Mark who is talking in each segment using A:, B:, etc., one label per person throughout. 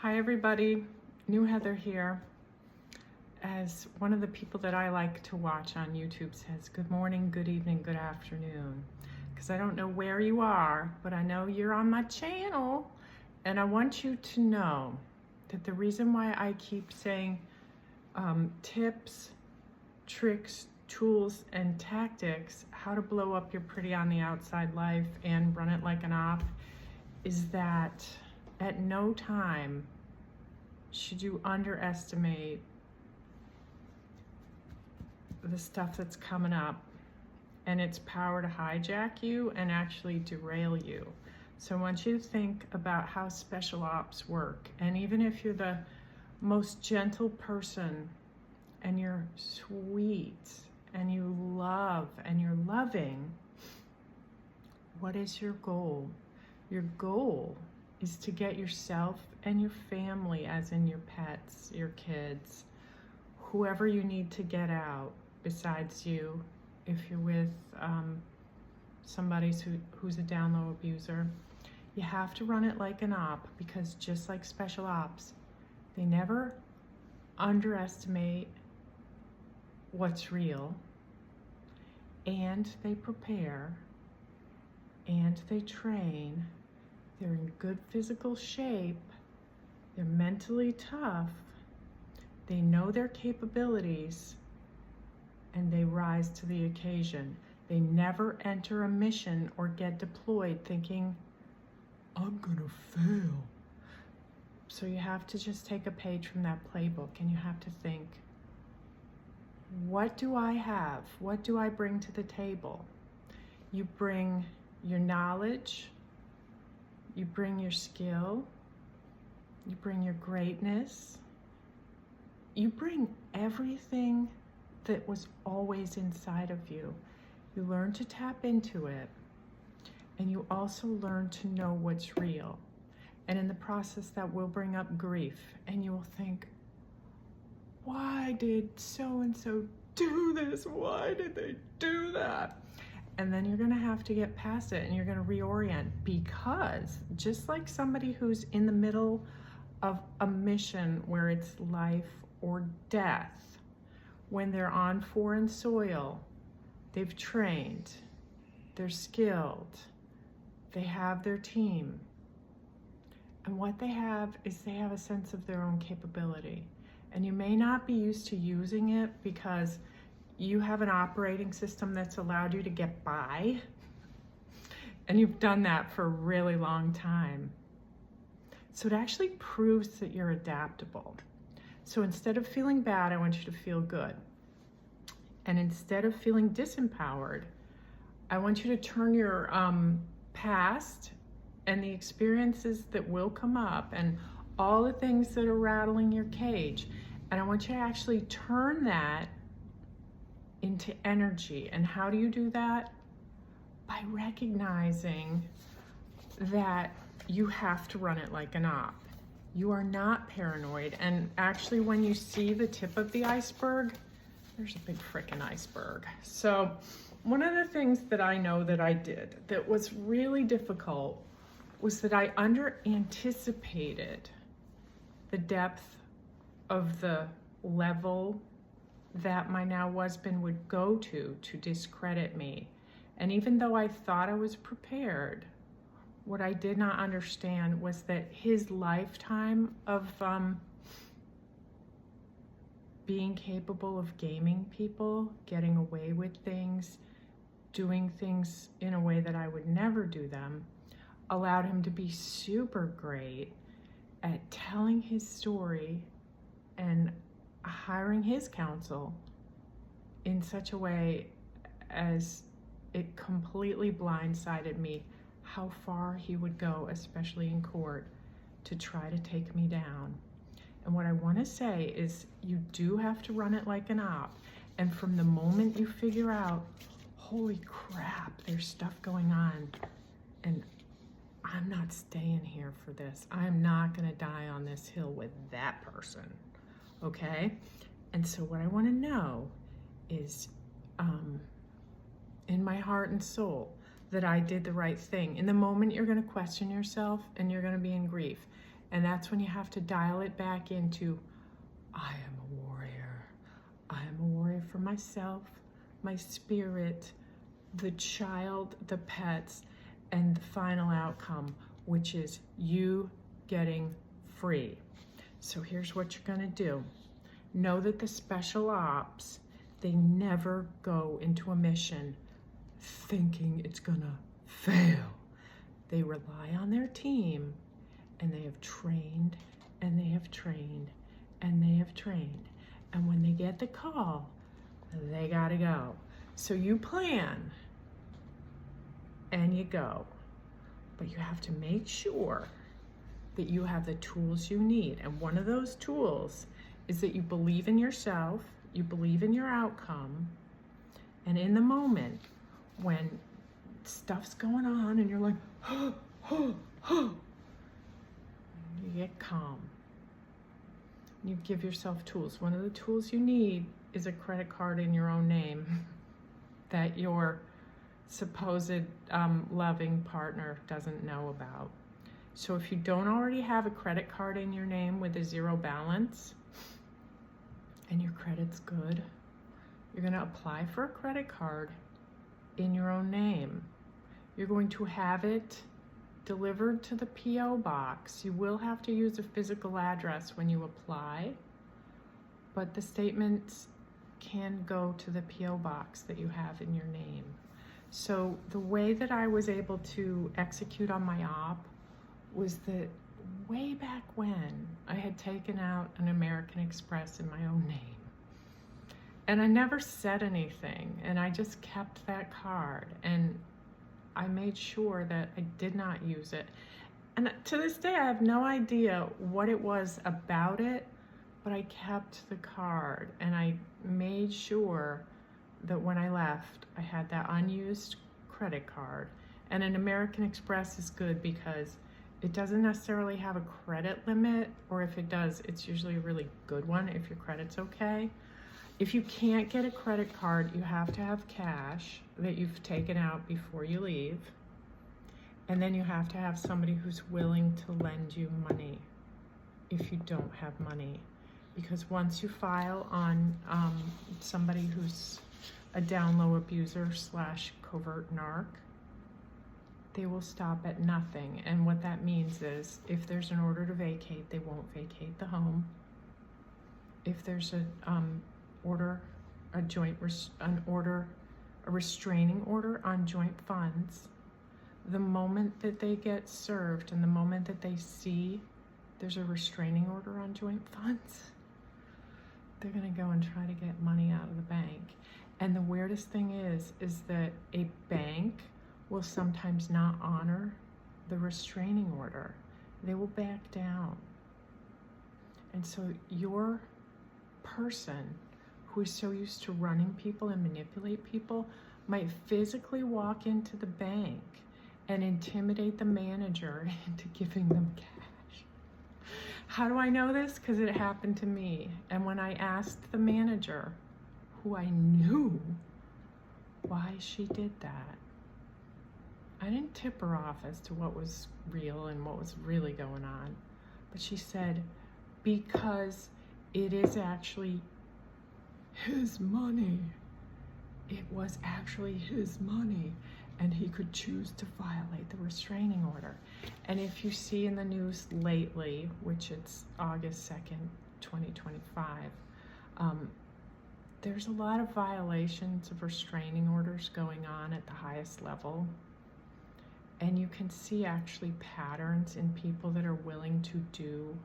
A: Hi everybody, New Heather here. As one of the people that I like to watch on YouTube says, good morning, good evening, good afternoon. Because I don't know where you are, but I know you're on my channel. And I want you to know that the reason why I keep saying tips, tricks, tools, and tactics, how to blow up your pretty on the outside life and run it like an op, is that at no time should you underestimate the stuff that's coming up and its power to hijack you and actually derail you. So I want you to think about how special ops work. And even if you're the most gentle person and you're sweet and you love and you're loving, what is your goal? Your goal is to get yourself and your family, as in your pets, your kids, whoever you need to get out besides you, if you're with somebody who's a down low abuser. You have to run it like an op, because just like special ops, they never underestimate what's real, and they prepare, and they train. They're in good physical shape, they're mentally tough, they know their capabilities, and they rise to the occasion. They never enter a mission or get deployed thinking, I'm gonna fail. So you have to just take a page from that playbook and you have to think, what do I have? What do I bring to the table? You bring your knowledge, you bring your skill, you bring your greatness, you bring everything that was always inside of you. You learn to tap into it, and you also learn to know what's real. And in the process, that will bring up grief, and you will think, why did so-and-so do this? Why did they do that? And then you're gonna have to get past it and you're gonna reorient, because just like somebody who's in the middle of a mission where it's life or death, when they're on foreign soil, they've trained, they're skilled, they have their team. And what they have is they have a sense of their own capability. And you may not be used to using it because you have an operating system that's allowed you to get by, and you've done that for a really long time. So it actually proves that you're adaptable. So instead of feeling bad, I want you to feel good. And instead of feeling disempowered, I want you to turn your past and the experiences that will come up and all the things that are rattling your cage, and I want you to actually turn that into energy. And how do you do that? By recognizing that you have to run it like an op. You are not paranoid. And actually, when you see the tip of the iceberg, there's a big frickin' iceberg. So one of the things that I know that I did that was really difficult was that I under-anticipated the depth of the level that my now husband would go to discredit me. And even though I thought I was prepared, what I did not understand was that his lifetime of being capable of gaming people, getting away with things, doing things in a way that I would never do them, allowed him to be super great at telling his story and hiring his counsel in such a way as it completely blindsided me how far he would go, especially in court, to try to take me down. And what I want to say is, you do have to run it like an op. And from the moment you figure out, holy crap, there's stuff going on, and I'm not staying here for this. I'm not going to die on this hill with that person. Okay? And so what I want to know is, in my heart and soul, that I did the right thing. In the moment, you're going to question yourself and you're going to be in grief. And that's when you have to dial it back into, I am a warrior. I am a warrior for myself, my spirit, the child, the pets, and the final outcome, which is you getting free. So here's what you're gonna do. Know that the special ops, they never go into a mission thinking it's gonna fail. They rely on their team, and they have trained, and they have trained, and they have trained. And when they get the call, they gotta go. So you plan, and you go. But you have to make sure that you have the tools you need. And one of those tools is that you believe in yourself, you believe in your outcome, and in the moment when stuff's going on and you're like, you get calm. You give yourself tools. One of the tools you need is a credit card in your own name that your supposed loving partner doesn't know about. So if you don't already have a credit card in your name with a zero balance and your credit's good, you're going to apply for a credit card in your own name. You're going to have it delivered to the P.O. box. You will have to use a physical address when you apply, but the statements can go to the P.O. box that you have in your name. So the way that I was able to execute on my op was that way back when I had taken out an American Express in my own name. And I never said anything, and I just kept that card, and I made sure that I did not use it. And to this day, I have no idea what it was about it, but I kept the card, and I made sure that when I left, I had that unused credit card. And an American Express is good because it doesn't necessarily have a credit limit, or if it does, it's usually a really good one if your credit's okay. If you can't get a credit card, you have to have cash that you've taken out before you leave. And then you have to have somebody who's willing to lend you money if you don't have money. Because once you file on somebody who's a down low abuser / covert narc, they will stop at nothing. And what that means is if there's an order to vacate, they won't vacate the home. If there's a restraining order on joint funds, the moment that they get served and the moment that they see there's a restraining order on joint funds, they're gonna go and try to get money out of the bank. And the weirdest thing is that a bank will sometimes not honor the restraining order. They will back down. And so your person who is so used to running people and manipulate people might physically walk into the bank and intimidate the manager into giving them cash. How do I know this? Because it happened to me. And when I asked the manager, who I knew, why she did that, I didn't tip her off as to what was real and what was really going on. But she said, because it is actually his money. It was actually his money, and he could choose to violate the restraining order. And if you see in the news lately, which it's August 2nd, 2025, there's a lot of violations of restraining orders going on at the highest level. And you can see actually patterns in people that are willing to do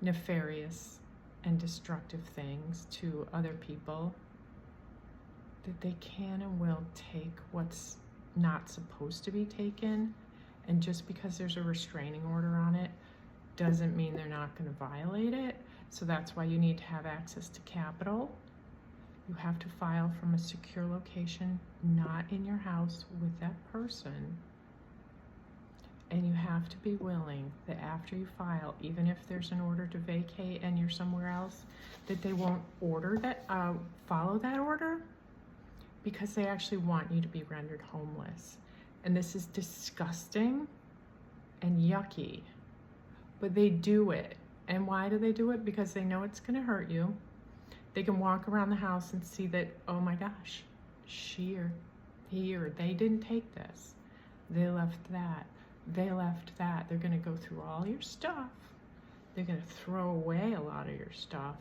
A: nefarious and destructive things to other people, that they can and will take what's not supposed to be taken, and just because there's a restraining order on it doesn't mean they're not going to violate it. So that's why you need to have access to capital. You have to file from a secure location, not in your house with that person. And you have to be willing that after you file, even if there's an order to vacate and you're somewhere else, that they won't follow that order, because they actually want you to be rendered homeless. And this is disgusting and yucky. but they do it. And why do they do it? Because they know it's going to hurt you. They can walk around the house and see that, oh my gosh, she or he or they didn't take this. They left that. They left that. They're going to go through all your stuff. They're going to throw away a lot of your stuff.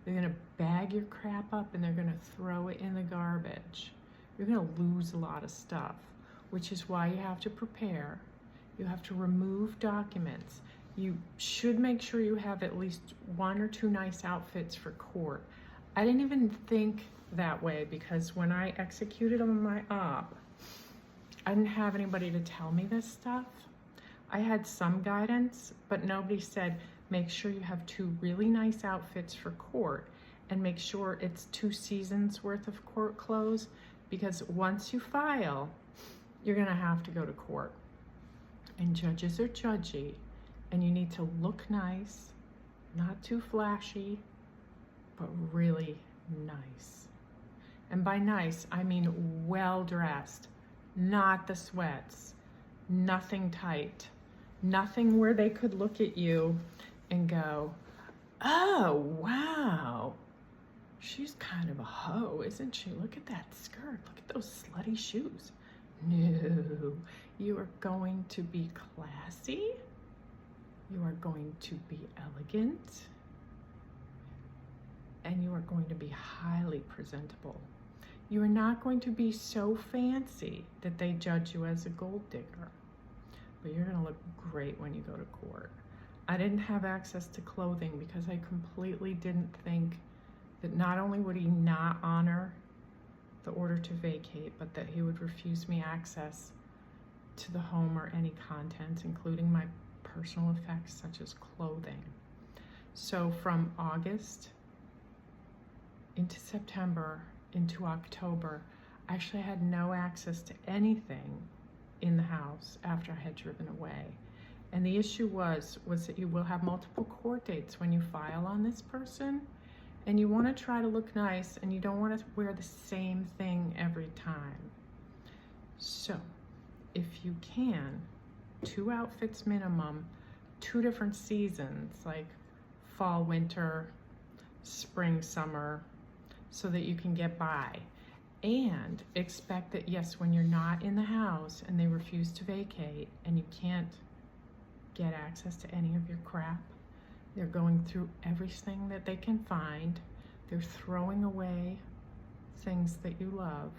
A: They're going to bag your crap up and they're going to throw it in the garbage. You're going to lose a lot of stuff, which is why you have to prepare. You have to remove documents. You should make sure you have at least 1 or 2 nice outfits for court. I didn't even think that way because when I executed on my op, I didn't have anybody to tell me this stuff. I had some guidance, but nobody said, make sure you have 2 really nice outfits for court and make sure it's 2 seasons worth of court clothes, because once you file, you're gonna have to go to court. And judges are judgy, and you need to look nice, not too flashy, but really nice. And by nice, I mean well-dressed, not the sweats, nothing tight, nothing where they could look at you and go, oh, wow, she's kind of a hoe, isn't she? Look at that skirt, look at those slutty shoes. No, you are going to be classy, you are going to be elegant, and you are going to be highly presentable. You are not going to be so fancy that they judge you as a gold digger, but you're gonna look great when you go to court. I didn't have access to clothing because I completely didn't think that not only would he not honor the order to vacate, but that he would refuse me access to the home or any contents, including my personal effects such as clothing. So from August into September into October, I actually had no access to anything in the house after I had driven away. And the issue was that you will have multiple court dates when you file on this person, and you want to try to look nice, and you don't want to wear the same thing every time. So if you can, 2 outfits minimum, 2 different seasons like fall, winter, spring, summer, so that you can get by. And expect that, yes, when you're not in the house and they refuse to vacate and you can't get access to any of your crap, they're going through everything that they can find. They're throwing away things that you love.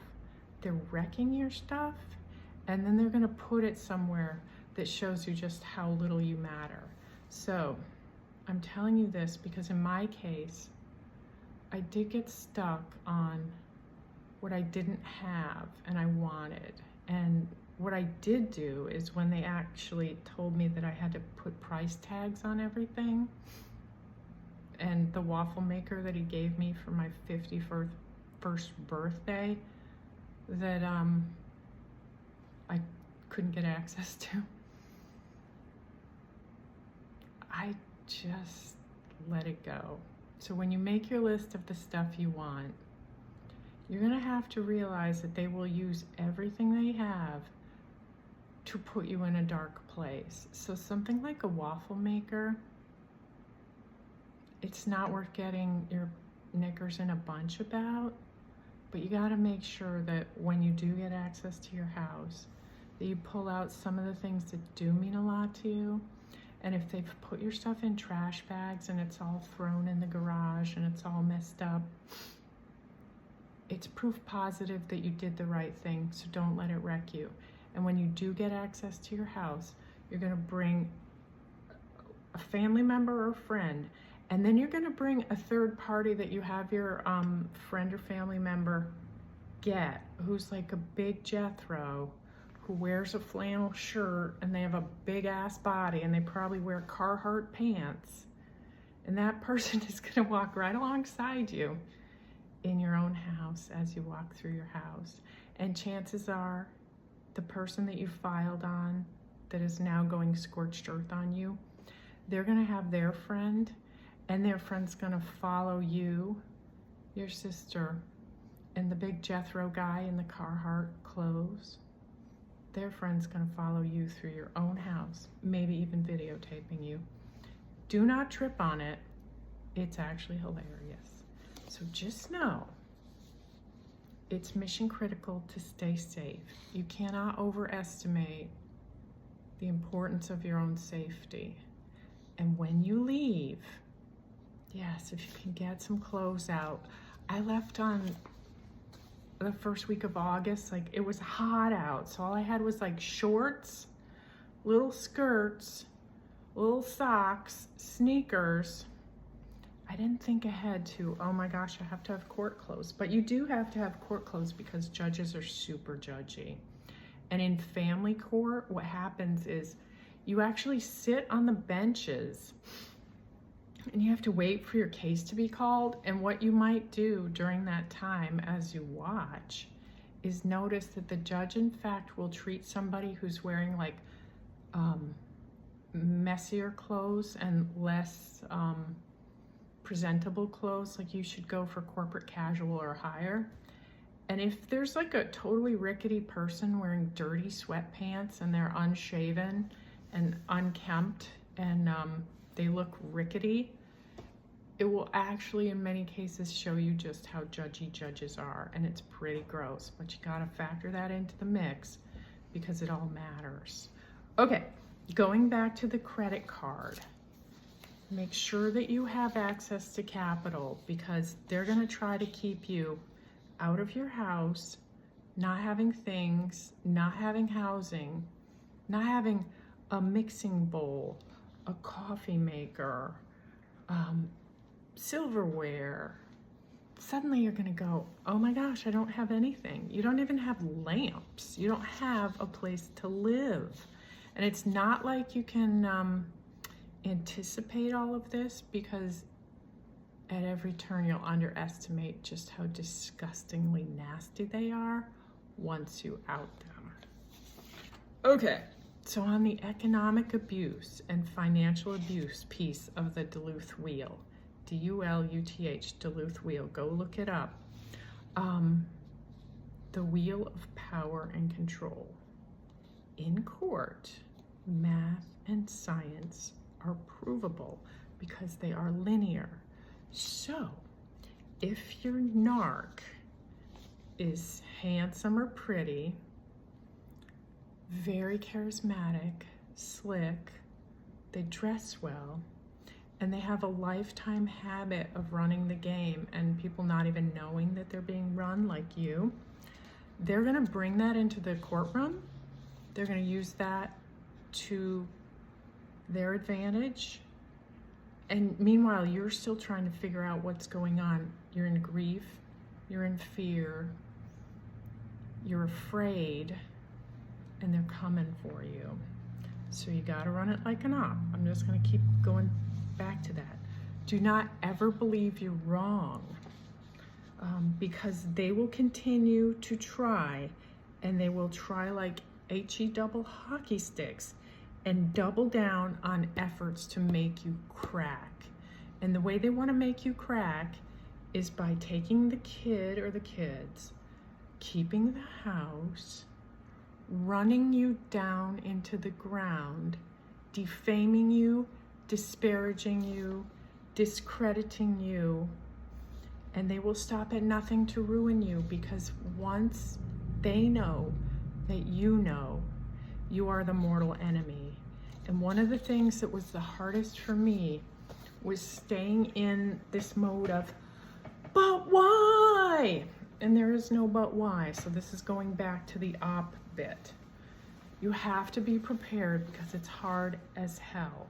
A: They're wrecking your stuff, and then they're gonna put it somewhere that shows you just how little you matter. So I'm telling you this because in my case, I did get stuck on what I didn't have and I wanted. And what I did do is when they actually told me that I had to put price tags on everything, and the waffle maker that he gave me for my 51st birthday that I couldn't get access to, I just let it go. So when you make your list of the stuff you want, you're gonna have to realize that they will use everything they have to put you in a dark place. So something like a waffle maker, it's not worth getting your knickers in a bunch about, but you gotta make sure that when you do get access to your house, that you pull out some of the things that do mean a lot to you. And if they've put your stuff in trash bags and it's all thrown in the garage and it's all messed up, it's proof positive that you did the right thing, so don't let it wreck you. And when you do get access to your house, you're gonna bring a family member or friend, and then you're gonna bring a third party that you have your friend or family member get, who's like a big Jethro, who wears a flannel shirt and they have a big ass body and they probably wear Carhartt pants. And that person is gonna walk right alongside you in your own house as you walk through your house. And chances are the person that you filed on that is now going scorched earth on you, they're gonna have their friend, and their friend's gonna follow you, your sister, and the big Jethro guy in the Carhartt clothes. Their friend's gonna follow you through your own house, maybe even videotaping you. Do not trip on it. It's actually hilarious. So just know it's mission critical to stay safe. You cannot overestimate the importance of your own safety. And when you leave, yes, if you can get some clothes out. I left on the first week of August, like it was hot out. So all I had was like shorts, little skirts, little socks, sneakers. I didn't think ahead to, oh my gosh, I have to have court clothes. But you do have to have court clothes because judges are super judgy. And in family court, what happens is you actually sit on the benches and you have to wait for your case to be called. And what you might do during that time as you watch is notice that the judge, in fact, will treat somebody who's wearing like messier clothes and less presentable clothes, like you should go for corporate casual or higher. And if there's like a totally rickety person wearing dirty sweatpants and they're unshaven and unkempt and they look rickety, it will actually in many cases show you just how judgy judges are, and it's pretty gross, but you gotta factor that into the mix because it all matters. Okay, going back to the credit card, make sure that you have access to capital because they're gonna try to keep you out of your house, not having things, not having housing, not having a mixing bowl, a coffee maker, silverware. Suddenly you're gonna go, oh my gosh, I don't have anything. You don't even have lamps. You don't have a place to live. And it's not like you can anticipate all of this because at every turn you'll underestimate just how disgustingly nasty they are once you out them. Okay, so on the economic abuse and financial abuse piece of the Duluth Wheel, D-U-L-U-T-H, Duluth Wheel, go look it up. The wheel of power and control. In court, math and science are provable because they are linear. So, if your narc is handsome or pretty, very charismatic, slick, they dress well, and they have a lifetime habit of running the game and people not even knowing that they're being run like you, they're gonna bring that into the courtroom. They're gonna use that to their advantage. And meanwhile, you're still trying to figure out what's going on. You're in grief, you're in fear, you're afraid, and they're coming for you. So you gotta run it like an op. I'm just gonna keep going back to that. Do not ever believe you're wrong because they will continue to try, and they will try like HE double hockey sticks and double down on efforts to make you crack. And the way they want to make you crack is by taking the kid or the kids, keeping the house, running you down into the ground, defaming you, disparaging you, discrediting you, and they will stop at nothing to ruin you because once they know that you are the mortal enemy. And one of the things that was the hardest for me was staying in this mode of, but why? And there is no but why. So this is going back to the op bit. You have to be prepared because it's hard as hell.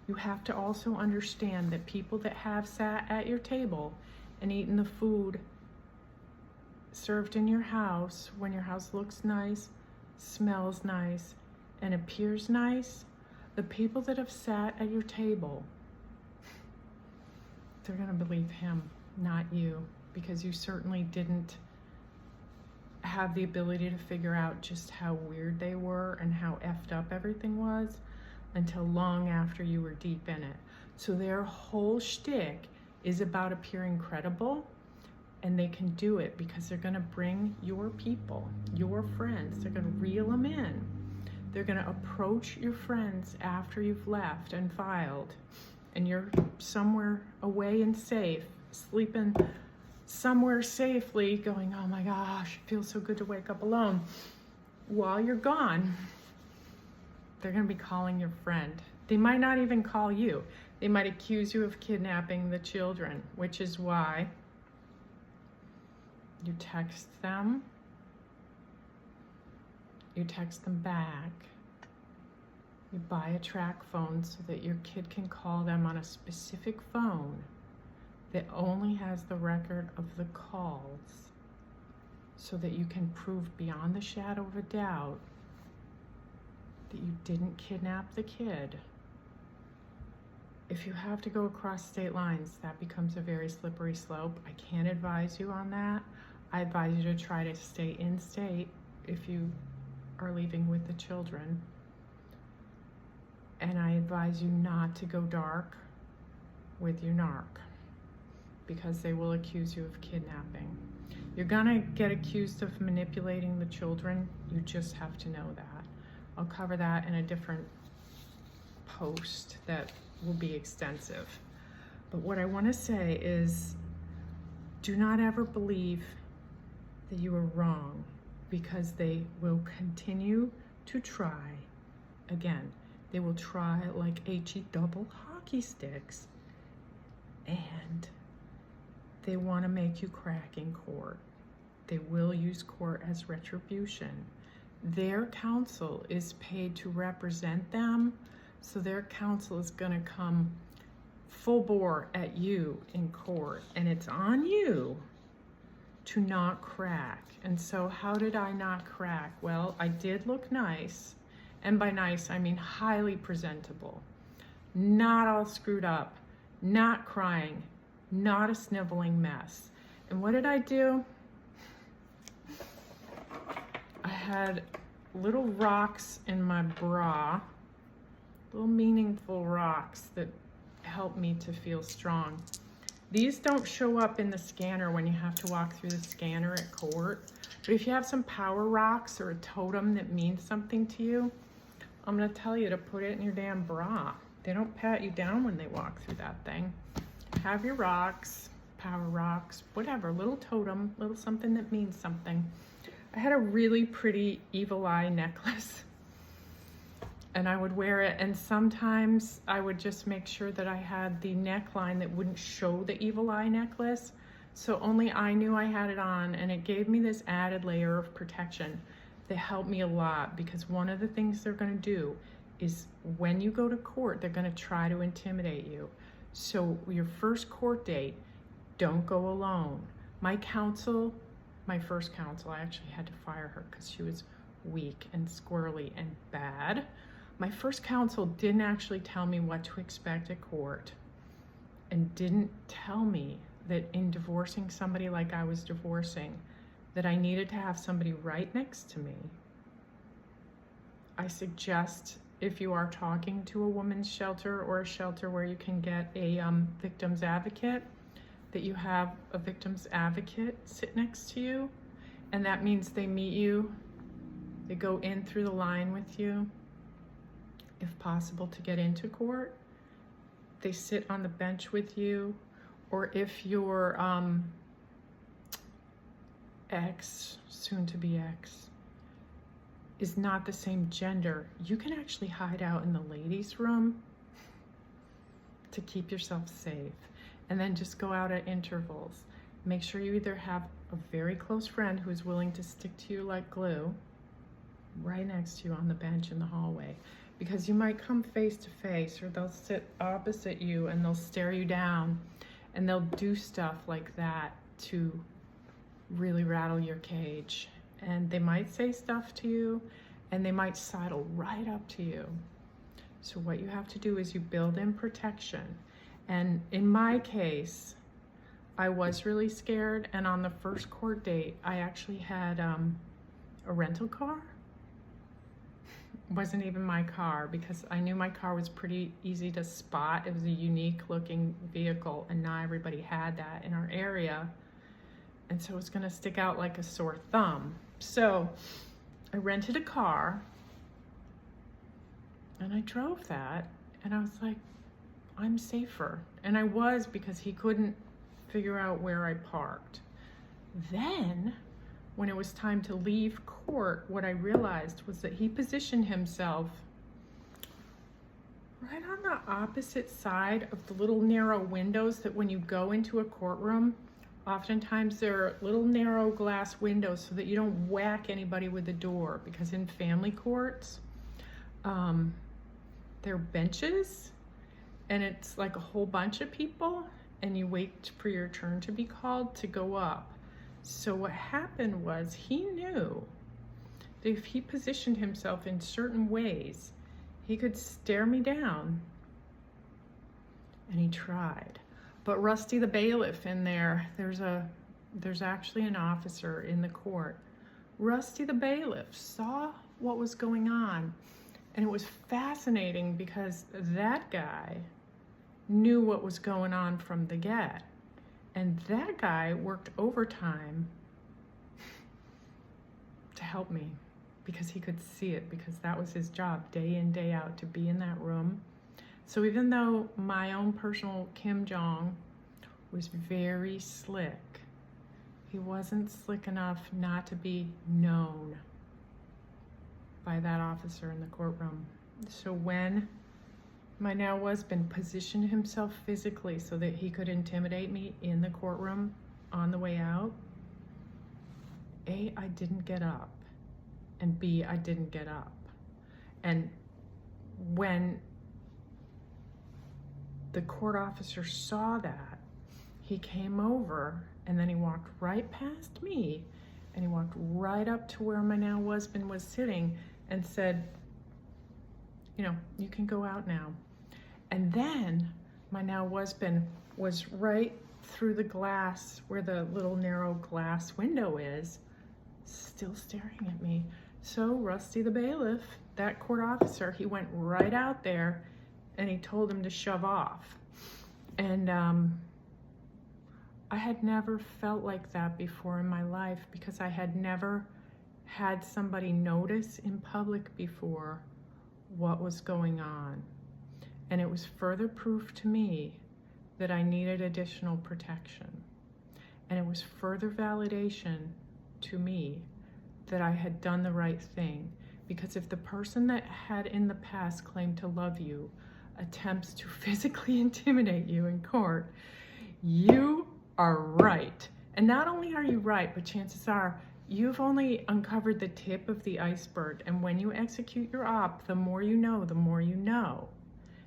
A: You have to also understand that people that have sat at your table and eaten the food served in your house, when your house looks nice, smells nice, and appears nice, the people that have sat at your table, they're gonna believe him, not you, because you certainly didn't have the ability to figure out just how weird they were and how effed up everything was until long after you were deep in it. So their whole shtick is about appearing credible, and they can do it because they're gonna bring your people, your friends, they're gonna reel them in. They're gonna approach your friends after you've left and filed and you're somewhere away and safe, sleeping somewhere safely, going, oh my gosh, it feels so good to wake up alone. While you're gone, they're going to be calling your friend. They might not even call you. They might accuse you of kidnapping the children, which is why you text them. You text them back. You buy a track phone so that your kid can call them on a specific phone that only has the record of the calls, so that you can prove beyond the shadow of a doubt that you didn't kidnap the kid. If you have to go across state lines, that becomes a very slippery slope. I can't advise you on that. I advise you to try to stay in state if you are leaving with the children. And I advise you not to go dark with your narc, because they will accuse you of kidnapping. You're gonna get accused of manipulating the children. You just have to know that. I'll cover that in a different post that will be extensive. But what I want to say is, do not ever believe that you are wrong, because they will continue to try. Again, they will try like HE double hockey sticks, and they want to make you crack in court. They will use court as retribution. Their counsel is paid to represent them, so their counsel is going to come full bore at you in court, and it's on you to not crack. And so how did I not crack? Well, I did look nice, and by nice I mean highly presentable, not all screwed up, not crying, not a sniveling mess. And what did I do? I had little rocks in my bra, little meaningful rocks that help me to feel strong. These don't show up in the scanner when you have to walk through the scanner at court. But if you have some power rocks or a totem that means something to you, I'm gonna tell you to put it in your damn bra. They don't pat you down when they walk through that thing. Have your rocks, power rocks, whatever, little totem, little something that means something. I had a really pretty evil eye necklace, and I would wear it, and sometimes I would just make sure that I had the neckline that wouldn't show the evil eye necklace, so only I knew I had it on, and it gave me this added layer of protection that helped me a lot, because one of the things they're going to do is when you go to court, they're going to try to intimidate you. So your first court date, don't go alone. My counsel, my first counsel, I actually had to fire her because she was weak and squirrely and bad. My first counsel didn't actually tell me what to expect at court, and didn't tell me that in divorcing somebody like I was divorcing, that I needed to have somebody right next to me. I suggest, if you are talking to a women's shelter or a shelter where you can get a victim's advocate, that you have a victim's advocate sit next to you. And that means they meet you, they go in through the line with you, if possible, to get into court. They sit on the bench with you, or if your ex, soon to be ex, is not the same gender, you can actually hide out in the ladies' room to keep yourself safe. And then just go out at intervals. Make sure you either have a very close friend who's willing to stick to you like glue right next to you on the bench in the hallway, because you might come face to face, or they'll sit opposite you and they'll stare you down, and they'll do stuff like that to really rattle your cage. And they might say stuff to you, and they might sidle right up to you. So what you have to do is you build in protection. And in my case, I was really scared, and on the first court date, I actually had a rental car. It wasn't even my car, because I knew my car was pretty easy to spot. It was a unique looking vehicle, and not everybody had that in our area. And so it's gonna stick out like a sore thumb. So I rented a car, and I drove that, and I was like, I'm safer. And I was, because he couldn't figure out where I parked. Then, when it was time to leave court, what I realized was that he positioned himself right on the opposite side of the little narrow windows that when you go into a courtroom, oftentimes there are little narrow glass windows so that you don't whack anybody with the door, because in family courts, there are benches and it's like a whole bunch of people and you wait for your turn to be called to go up. So what happened was he knew that if he positioned himself in certain ways, he could stare me down, and he tried. But Rusty the bailiff in there, there's actually an officer in the court. Rusty the bailiff saw what was going on, and it was fascinating because that guy knew what was going on from the get. And that guy worked overtime to help me because he could see it, because that was his job day in, day out, to be in that room. So even though my own personal Kim Jong was very slick, he wasn't slick enough not to be known by that officer in the courtroom. So when my now husband positioned himself physically so that he could intimidate me in the courtroom on the way out, A, I didn't get up, and B, I didn't get up. And when the court officer saw that, he came over and then he walked right past me and he walked right up to where my now husband was sitting and said, you know, you can go out now. And then my now husband was right through the glass where the little narrow glass window is, still staring at me. So Rusty the bailiff, that court officer, he went right out there and he told him to shove off. And I had never felt like that before in my life, because I had never had somebody notice in public before what was going on. And it was further proof to me that I needed additional protection. And it was further validation to me that I had done the right thing. Because if the person that had in the past claimed to love you attempts to physically intimidate you in court, you are right. And not only are you right, but chances are you've only uncovered the tip of the iceberg. And when you execute your op, the more you know, the more you know.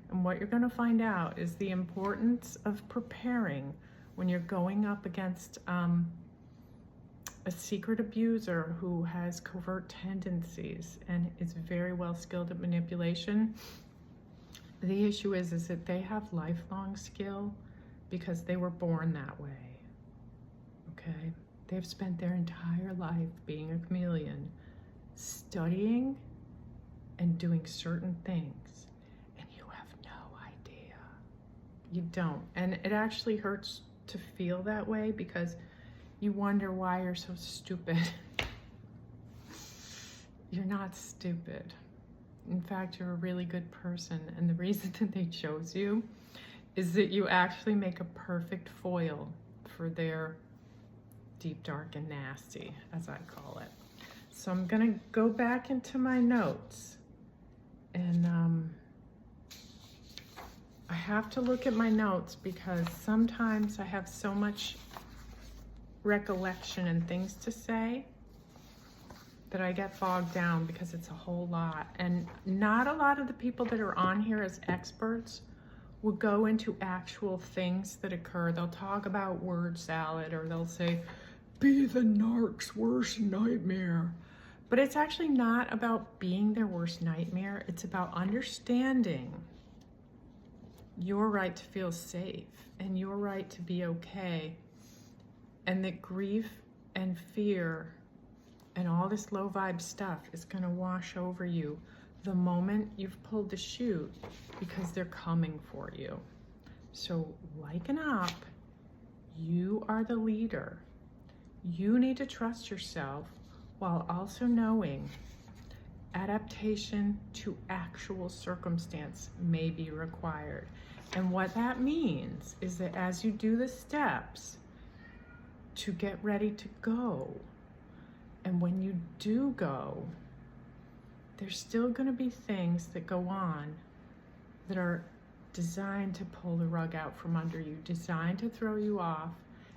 A: And what you're going to find out is the importance of preparing when you're going up against a secret abuser who has covert tendencies and is very well skilled at manipulation. The issue is that they have lifelong skill because they were born that way, okay? They've spent their entire life being a chameleon, studying and doing certain things. You don't. And it actually hurts to feel that way because you wonder why you're so stupid. You're not stupid. In fact, you're a really good person. And the reason that they chose you is that you actually make a perfect foil for their deep, dark, and nasty, as I call it. So I'm gonna go back into my notes and I have to look at my notes because sometimes I have so much recollection and things to say that I get bogged down because it's a whole lot. And not a lot of the people that are on here as experts will go into actual things that occur. They'll talk about word salad, or they'll say, be the narc's worst nightmare. But it's actually not about being their worst nightmare. It's about understanding your right to feel safe and your right to be okay, and that grief and fear and all this low vibe stuff is going to wash over you the moment you've pulled the chute, because they're coming for you. So liken up. You are the leader. You need to trust yourself while also knowing Adaptation to actual circumstance may be required. And what that means is that as you do the steps to get ready to go, and when you do go, there's still going to be things that go on that are designed to pull the rug out from under you, designed to throw you off,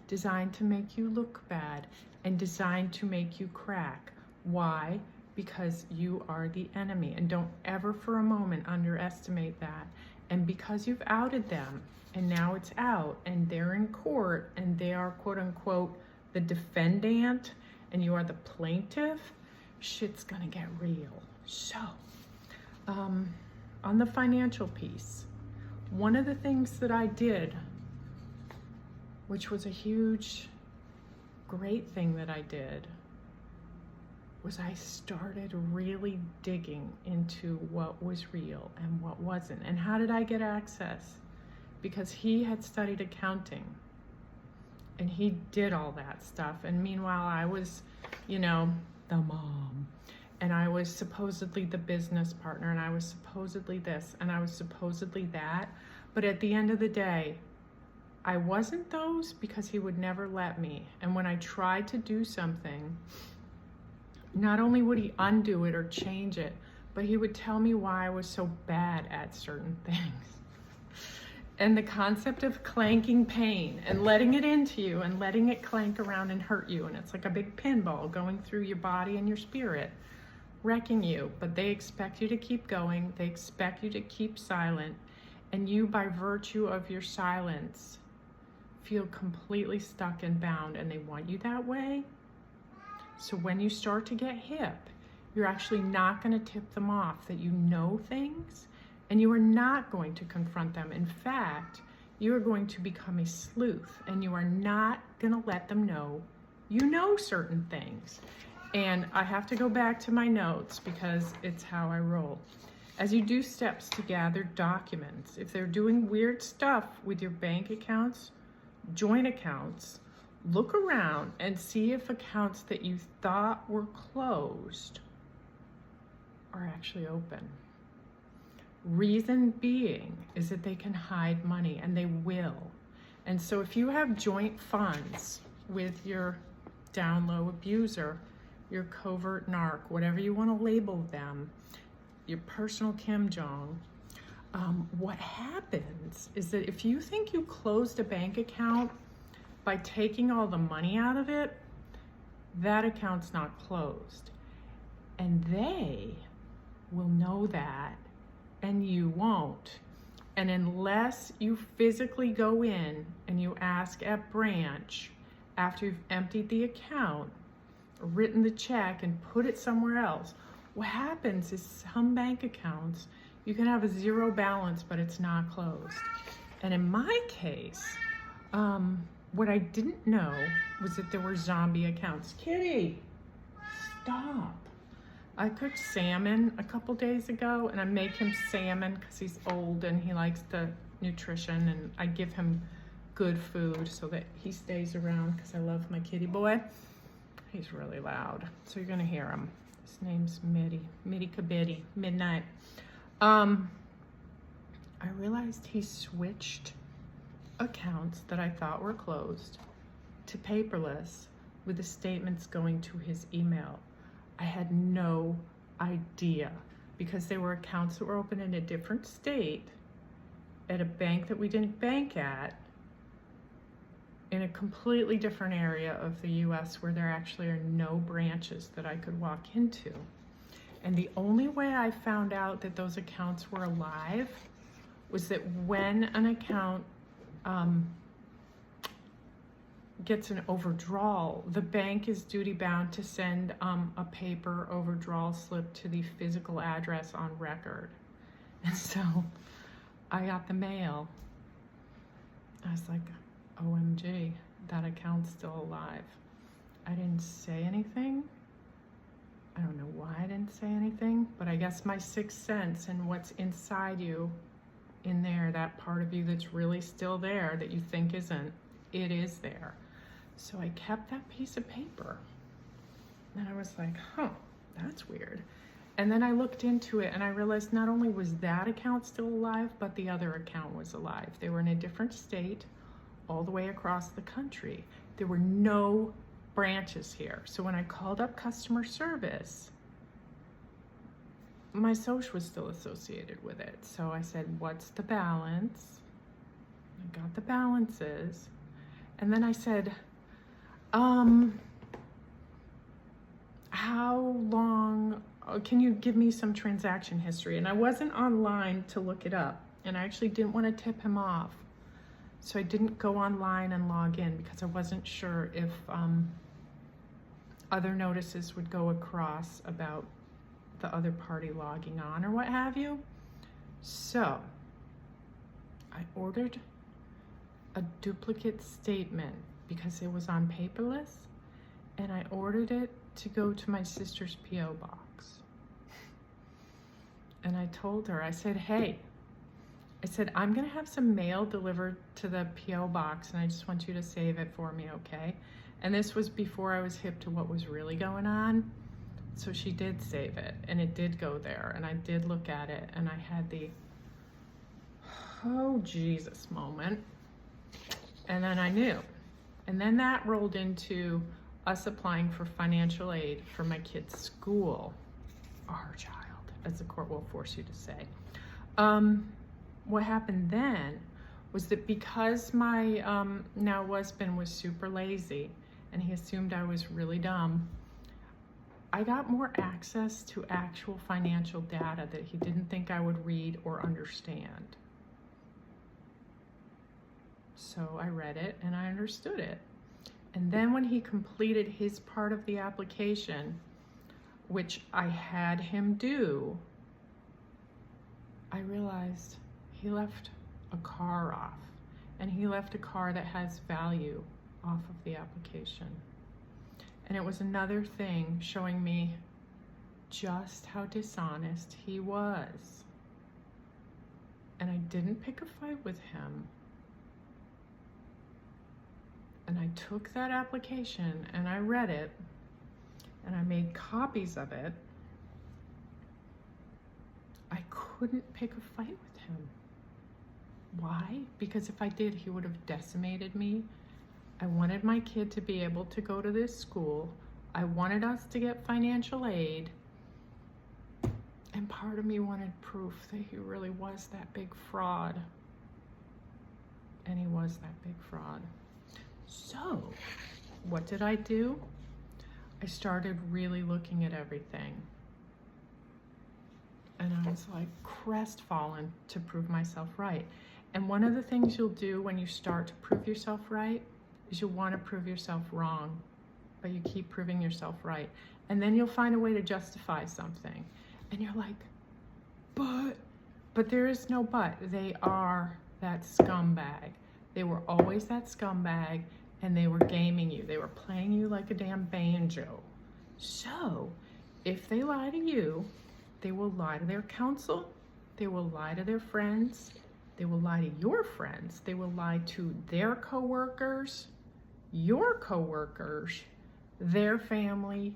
A: designed to make you look bad, and designed to make you crack. Why? Because you are the enemy, and don't ever for a moment underestimate that. And because you've outed them, and now it's out, and they're in court, and they are quote unquote the defendant, and you are the plaintiff, shit's gonna get real. So, on the financial piece, one of the things that I did, which was a huge, great thing that I did, was I started really digging into what was real and what wasn't. And how did I get access? Because he had studied accounting and he did all that stuff. And meanwhile, I was, you know, the mom, and I was supposedly the business partner, and I was supposedly this, and I was supposedly that. But at the end of the day, I wasn't those because he would never let me. And when I tried to do something, not only would he undo it or change it, but he would tell me why I was so bad at certain things. And the concept of clanking pain and letting it into you and letting it clank around and hurt you. And it's like a big pinball going through your body and your spirit, wrecking you. But they expect you to keep going. They expect you to keep silent. And you, by virtue of your silence, feel completely stuck and bound. And they want you that way. So when you start to get hip, you're actually not going to tip them off that you know things, and you are not going to confront them. In fact, you are going to become a sleuth, and you are not going to let them know you know certain things. And I have to go back to my notes because it's how I roll. As you do steps to gather documents, if they're doing weird stuff with your bank accounts, joint accounts, look around and see if accounts that you thought were closed are actually open. Reason being is that they can hide money, and they will. And so if you have joint funds with your down low abuser, your covert narc, whatever you want to label them, your personal Kim Jong, what happens is that if you think you closed a bank account by taking all the money out of it, that account's not closed. And they will know that, and you won't. And unless you physically go in and you ask at branch after you've emptied the account, or written the check and put it somewhere else, what happens is some bank accounts, you can have a zero balance, but it's not closed. And in my case, what I didn't know was that there were zombie accounts. Kitty, stop. I cooked salmon a couple days ago, and I make him salmon because he's old and he likes the nutrition, and I give him good food so that he stays around because I love my kitty boy. He's really loud, so you're gonna hear him. His name's Mitty Kabitty, Midnight. I realized he switched accounts that I thought were closed to paperless with the statements going to his email. I had no idea because they were accounts that were open in a different state at a bank that we didn't bank at in a completely different area of the US where there actually are no branches that I could walk into. And the only way I found out that those accounts were alive was that when an account gets an overdrawal, the bank is duty bound to send a paper overdrawal slip to the physical address on record. And so I got the mail. I was like, OMG, that account's still alive. I didn't say anything. I don't know why I didn't say anything, but I guess my sixth sense and what's inside you in there, that part of you that's really still there that you think isn't, it is there. So I kept that piece of paper. And I was like, huh, that's weird. And then I looked into it and I realized not only was that account still alive, but the other account was alive. They were in a different state all the way across the country. There were no branches here. So when I called up customer service, my social was still associated with it. So I said, what's the balance? I got the balances. And then I said, how long, can you give me some transaction history? And I wasn't online to look it up. And I actually didn't want to tip him off. So I didn't go online and log in because I wasn't sure if other notices would go across about the other party logging on or what have you. So I ordered a duplicate statement because it was on paperless, and I ordered it to go to my sister's P.O. box. And I told her, I said, hey, I said, I'm gonna have some mail delivered to the P.O. box and I just want you to save it for me, okay? And this was before I was hip to what was really going on. So she did save it and it did go there and I did look at it and I had the, oh Jesus moment. And then I knew. And then that rolled into us applying for financial aid for my kid's school, our child, as the court will force you to say. What happened then was that because my now husband was super lazy and he assumed I was really dumb, I got more access to actual financial data that he didn't think I would read or understand. So I read it and I understood it. And then when he completed his part of the application, which I had him do, I realized he left a car off, and he left a car that has value off of the application. And it was another thing showing me just how dishonest he was. And I didn't pick a fight with him. And I took that application and I read it and I made copies of it. I couldn't pick a fight with him. Why? Because if I did, he would have decimated me. I wanted my kid to be able to go to this school. I wanted us to get financial aid. And part of me wanted proof that he really was that big fraud. And he was that big fraud. So, what did I do? I started really looking at everything. And I was like crestfallen to prove myself right. And one of the things you'll do when you start to prove yourself right is you'll want to prove yourself wrong, but you keep proving yourself right. And then you'll find a way to justify something. And you're like, but there is no but. They are that scumbag. They were always that scumbag, and they were gaming you. They were playing you like a damn banjo. So, if they lie to you, they will lie to their counsel, they will lie to their friends, they will lie to your friends, they will lie to their coworkers, your coworkers, their family,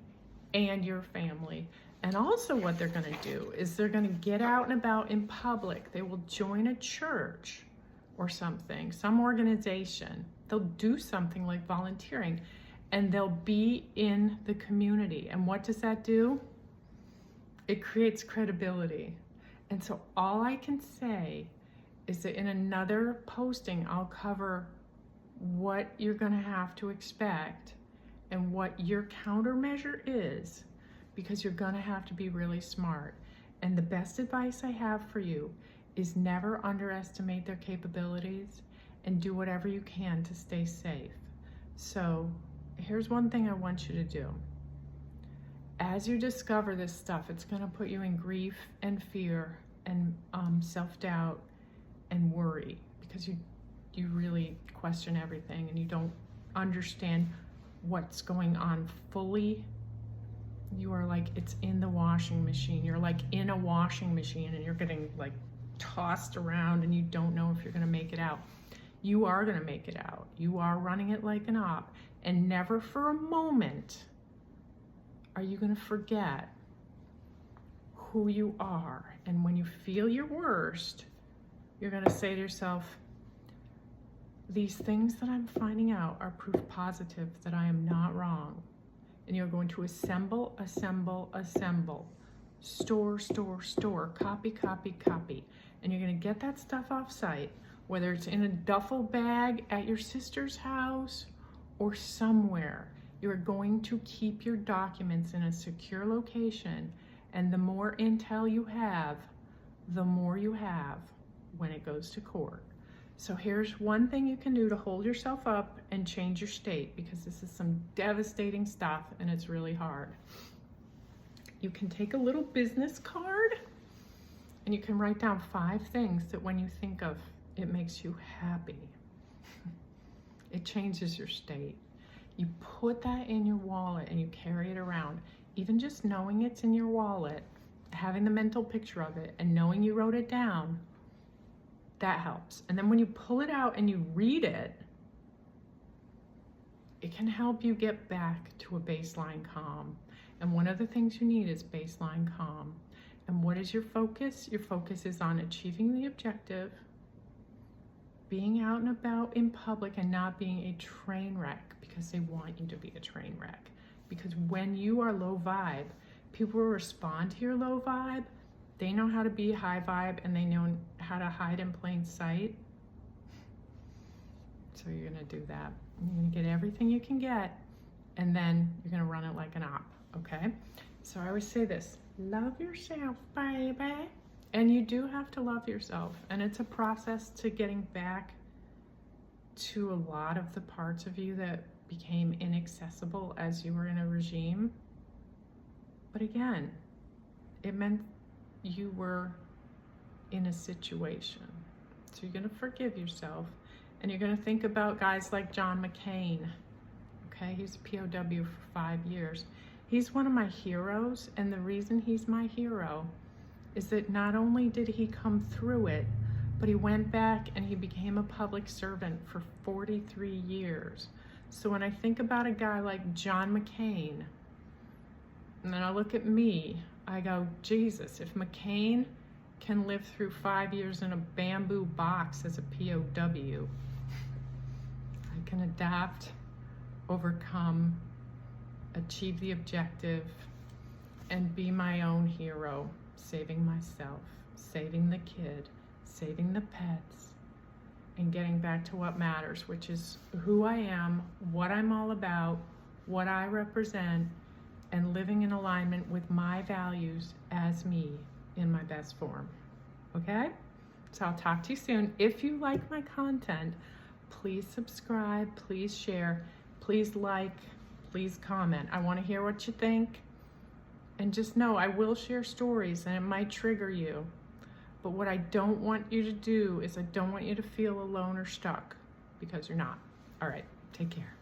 A: and your family. And also what they're gonna do is they're gonna get out and about in public. They will join a church or something, some organization. They'll do something like volunteering, and they'll be in the community. And what does that do? It creates credibility. And so all I can say is that in another posting, I'll cover what you're gonna have to expect and what your countermeasure is, because you're gonna have to be really smart. And the best advice I have for you is never underestimate their capabilities and do whatever you can to stay safe. So here's one thing I want you to do. As you discover this stuff, it's gonna put you in grief and fear and self-doubt and worry, because you really question everything and you don't understand what's going on fully. You are like, it's in the washing machine. You're like in a washing machine and you're getting like tossed around and you don't know if you're gonna make it out. You are gonna make it out. You are running it like an op, and never for a moment are you gonna forget who you are. And when you feel your worst, you're going to say to yourself, these things that I'm finding out are proof positive that I am not wrong. And you're going to assemble, assemble, assemble. Store, store, store. Copy, copy, copy. And you're going to get that stuff off site, whether it's in a duffel bag at your sister's house or somewhere. You're going to keep your documents in a secure location. And the more intel you have, the more you have when it goes to court. So here's one thing you can do to hold yourself up and change your state, because this is some devastating stuff and it's really hard. You can take a little business card and you can write down 5 things that when you think of, it makes you happy. It changes your state. You put that in your wallet and you carry it around. Even just knowing it's in your wallet, having the mental picture of it and knowing you wrote it down, that helps. And then when you pull it out and you read it, it can help you get back to a baseline calm. And one of the things you need is baseline calm. And what is your focus? Your focus is on achieving the objective, being out and about in public and not being a train wreck, because they want you to be a train wreck. Because when you are low vibe, people will respond to your low vibe. They know how to be high vibe and they know how to hide in plain sight. So you're gonna do that. You're gonna get everything you can get, and then you're gonna run it like an op, okay? So I always say this, love yourself, baby. And you do have to love yourself. And it's a process to getting back to a lot of the parts of you that became inaccessible as you were in a regime. But again, it meant you were in a situation. So you're gonna forgive yourself, and you're gonna think about guys like John McCain. Okay, he's a POW for 5 years. He's one of my heroes, and the reason he's my hero is that not only did he come through it, but he went back and he became a public servant for 43 years. So when I think about a guy like John McCain, and then I look at me, I go, Jesus, if McCain can live through 5 years in a bamboo box as a POW, I can adapt, overcome, achieve the objective, and be my own hero, saving myself, saving the kid, saving the pets, and getting back to what matters, which is who I am, what I'm all about, what I represent, and living in alignment with my values as me in my best form. Okay? So I'll talk to you soon. If you like my content, please subscribe, please share, please like, please comment. I want to hear what you think. And just know I will share stories and it might trigger you. But what I don't want you to do is I don't want you to feel alone or stuck, because you're not. All right, take care.